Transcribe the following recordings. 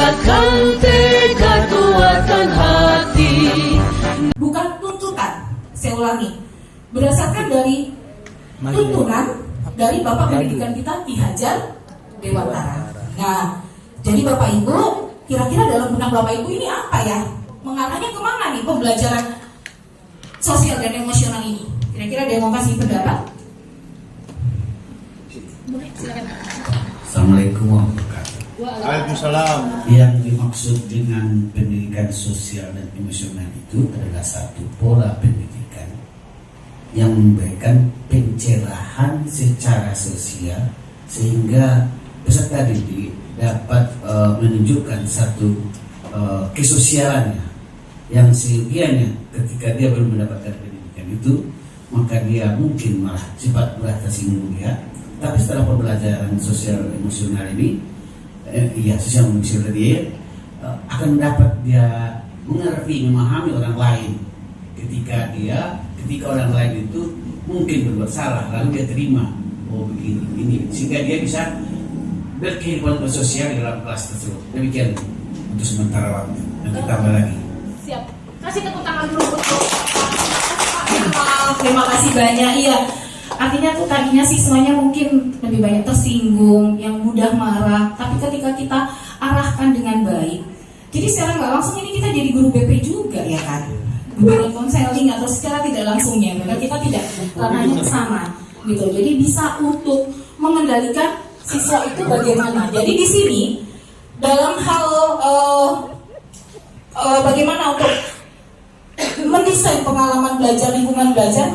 tingkatkan tekad, kuatkan hati. Bukan tuntutan, saya ulangi, berdasarkan dari tuntunan dari Bapak Pendidikan kita Ki Hajar Dewantara. Nah, jadi Bapak Ibu, kira-kira dalam benak Bapak Ibu ini apa ya? Mengarahnya kemana nih pembelajaran sosial dan emosional ini? Kira-kira dia mau kasih pendapat? Assalamualaikum warahmatullahi wabarakatuh. Waalaikumsalam. Yang dimaksud dengan pendidikan sosial dan emosional itu adalah satu pola pendidikan yang memberikan pencerahan secara sosial sehingga peserta didik dapat menunjukkan satu kesosialannya yang seyogianya ketika dia belum mendapatkan pendidikan itu, maka dia mungkin malah cepat beradaptasi mulia. Tapi setelah pembelajaran sosial emosional ini, sosial emosional dia akan dapat dia mengerti, memahami orang lain. Ketika orang lain itu mungkin berbuat salah, lalu dia terima, oh begini, ini, sehingga dia bisa berkehidupan bersosial di dalam kelas tersebut. Demikian untuk sementara waktu. Dan ditambah lagi. Siap. Kasih tepuk tangan dulu untuk terima kasih banyak. Iya. Artinya tuh tadinya siswanya mungkin lebih banyak tersinggung, yang mudah marah. Tapi ketika kita arahkan dengan baik, jadi secara nggak langsung ini kita jadi guru BP juga ya kan, guru konseling atau secara tidak langsungnya, maka kita tidak ranahnya ke sana gitu. Jadi bisa untuk mengendalikan siswa itu bagaimana. Jadi di sini dalam hal bagaimana untuk mendesain pengalaman belajar, lingkungan belajar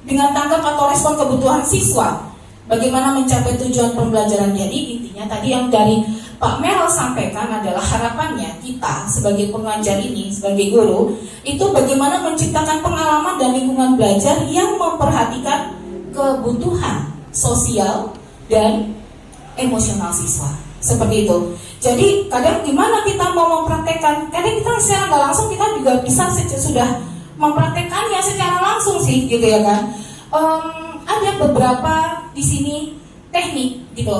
dengan tanggap atau respon kebutuhan siswa, bagaimana mencapai tujuan pembelajaran. Jadi intinya tadi yang dari Pak Merel sampaikan adalah harapannya kita sebagai pengajar ini, sebagai guru, itu bagaimana menciptakan pengalaman dan lingkungan belajar yang memperhatikan kebutuhan sosial dan emosional siswa. Seperti itu. Jadi kadang gimana kita mau mempraktekkan, kadang kita secara nggak langsung kita juga bisa sudah mempraktekannya secara langsung sih, gitu ya kan. Ada beberapa di sini teknik, gitu.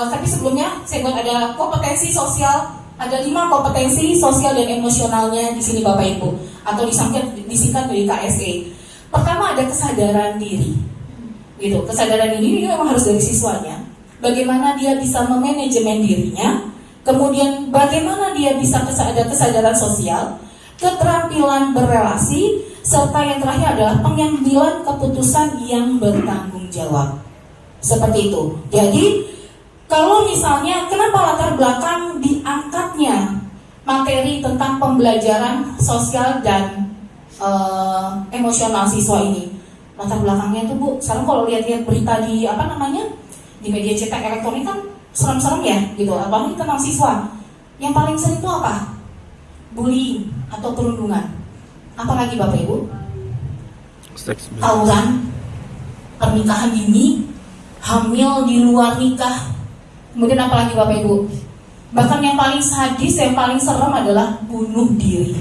Tapi sebelumnya saya buat ada kompetensi sosial, ada 5 kompetensi sosial dan emosionalnya di sini Bapak Ibu, atau disingkat dari KSE. Pertama ada kesadaran diri, gitu. Kesadaran diri ini memang harus dari siswanya. Bagaimana dia bisa memanajemen dirinya, kemudian bagaimana dia bisa ada kesadaran sosial, keterampilan berrelasi, serta yang terakhir adalah pengambilan keputusan yang bertanggung jawab. Seperti itu. Jadi kalau misalnya kenapa latar belakang diangkatnya materi tentang pembelajaran sosial dan emosional siswa ini, latar belakangnya itu Bu, sekarang kalau lihat-lihat berita di di media cetak elektronik kan serem-serem ya gitu, apalagi tentang siswa. Yang paling sering itu apa? Bullying atau perundungan. Apalagi Bapak Ibu? Tawuran, pernikahan dini, hamil di luar nikah. Kemudian apalagi Bapak Ibu? Bahkan yang paling sadis, yang paling serem adalah bunuh diri.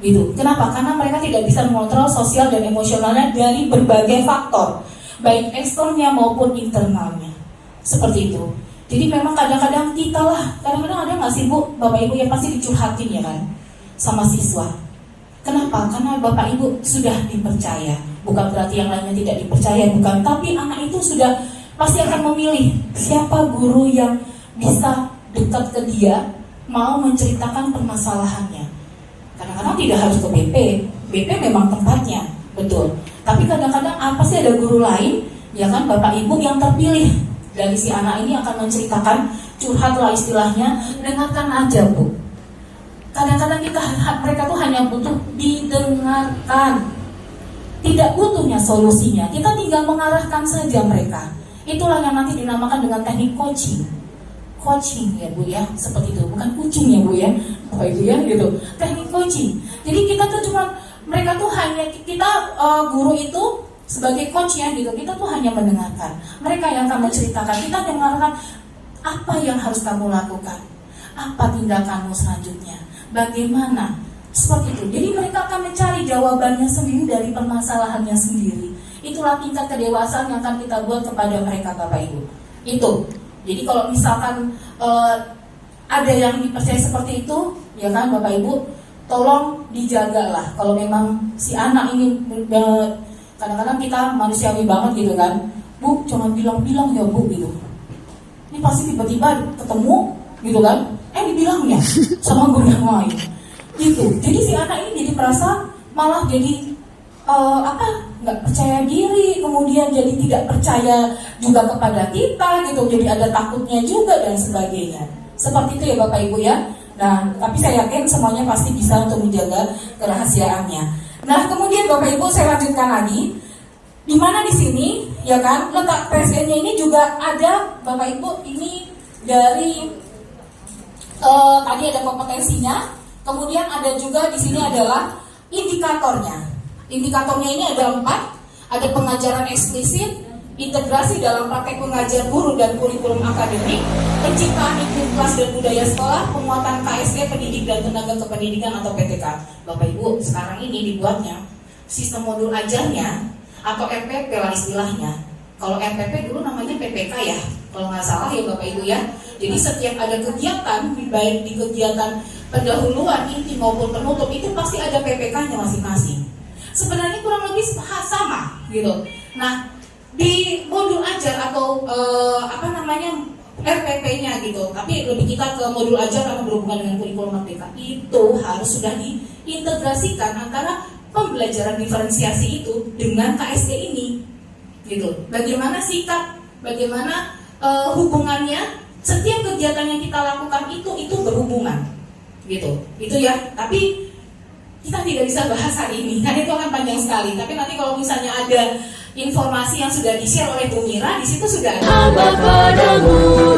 Gitu. Kenapa? Karena mereka tidak bisa mengontrol sosial dan emosionalnya dari berbagai faktor, baik eksternalnya maupun internalnya. Seperti itu. Jadi memang kadang-kadang kita lah, kadang-kadang ada nggak sih Bu, Bapak Ibu yang pasti dicurhatin ya kan, sama siswa. Kenapa? Karena Bapak Ibu sudah dipercaya. Bukan berarti yang lainnya tidak dipercaya, bukan. Tapi anak itu sudah pasti akan memilih siapa guru yang bisa dekat ke dia, mau menceritakan permasalahannya. Kadang-kadang tidak harus ke BP. BP memang tempatnya, betul. Tapi kadang-kadang apa sih ada guru lain, ya kan Bapak Ibu yang terpilih dari si anak ini akan menceritakan, curhat lah istilahnya, dengarkan aja Bu. Kadang-kadang mereka tuh hanya butuh didengarkan, tidak butuhnya solusinya. Kita tinggal mengarahkan saja mereka. Itulah yang nanti dinamakan dengan teknik coaching. Coaching ya Bu ya, seperti itu, bukan kucing ya Bu ya, Bapak Ibu ya gitu. Teknik coaching. Jadi kita tuh cuma, mereka tuh hanya guru itu sebagai coach ya gitu, kita tuh hanya mendengarkan. Mereka yang akan menceritakan, kita yang mengarahkan apa yang harus kamu lakukan, apa tindakanmu selanjutnya, bagaimana, seperti itu. Jadi mereka akan mencari jawabannya sendiri dari permasalahannya sendiri. Itulah tingkat kedewasaan yang akan kita buat kepada mereka Bapak Ibu. Itu. Jadi kalau misalkan ada yang dipercaya seperti itu, ya kan Bapak Ibu, tolong dijagalah. Kalau memang si anak ini, kadang-kadang kita manusiawi banget gitu kan, Bu, jangan bilang-bilang ya Bu gitu. Ini pasti tiba-tiba ketemu gitu kan, dibilangnya sama guru yang lain gitu. Jadi si anak ini jadi merasa malah jadi nggak percaya diri, kemudian jadi tidak percaya juga kepada kita gitu, jadi ada takutnya juga dan sebagainya. Seperti itu ya Bapak Ibu ya. Nah, tapi saya yakin semuanya pasti bisa untuk menjaga kerahasiaannya. Nah, kemudian Bapak Ibu saya lanjutkan lagi. Di mana di sini ya kan letak PSN-nya ini juga ada Bapak Ibu, ini dari tadi ada kompetensinya, kemudian ada juga di sini adalah indikatornya. Indikatornya ini ada 4, ada pengajaran eksplisit, integrasi dalam praktek pengajar guru dan kurikulum akademik, penciptaan iklim kelas dan budaya sekolah, penguatan KSE pendidik dan tenaga kependidikan atau PTK. Bapak Ibu, sekarang ini dibuatnya sistem modul ajarnya atau RPP lah istilahnya. Kalau RPP dulu namanya PPK ya, kalau nggak salah ya Bapak Ibu ya. Jadi setiap ada kegiatan, baik di kegiatan pendahuluan, inti maupun penutup, itu pasti ada PPK-nya masing-masing. Sebenarnya kurang lebih sama gitu. Nah, di modul ajar atau RPP-nya gitu, tapi lebih kita ke modul ajar karena berhubungan dengan kurikulum merdeka, itu harus sudah diintegrasikan antara pembelajaran diferensiasi itu dengan KSE ini gitu. Bagaimana sikap, bagaimana hubungannya, setiap kegiatan yang kita lakukan itu berhubungan gitu. Itu ya, tapi kita tidak bisa bahas hari ini karena itu akan panjang sekali. Tapi nanti kalau misalnya ada informasi yang sudah di-share oleh Bu Mira, di situ sudah ada. Hamba padamu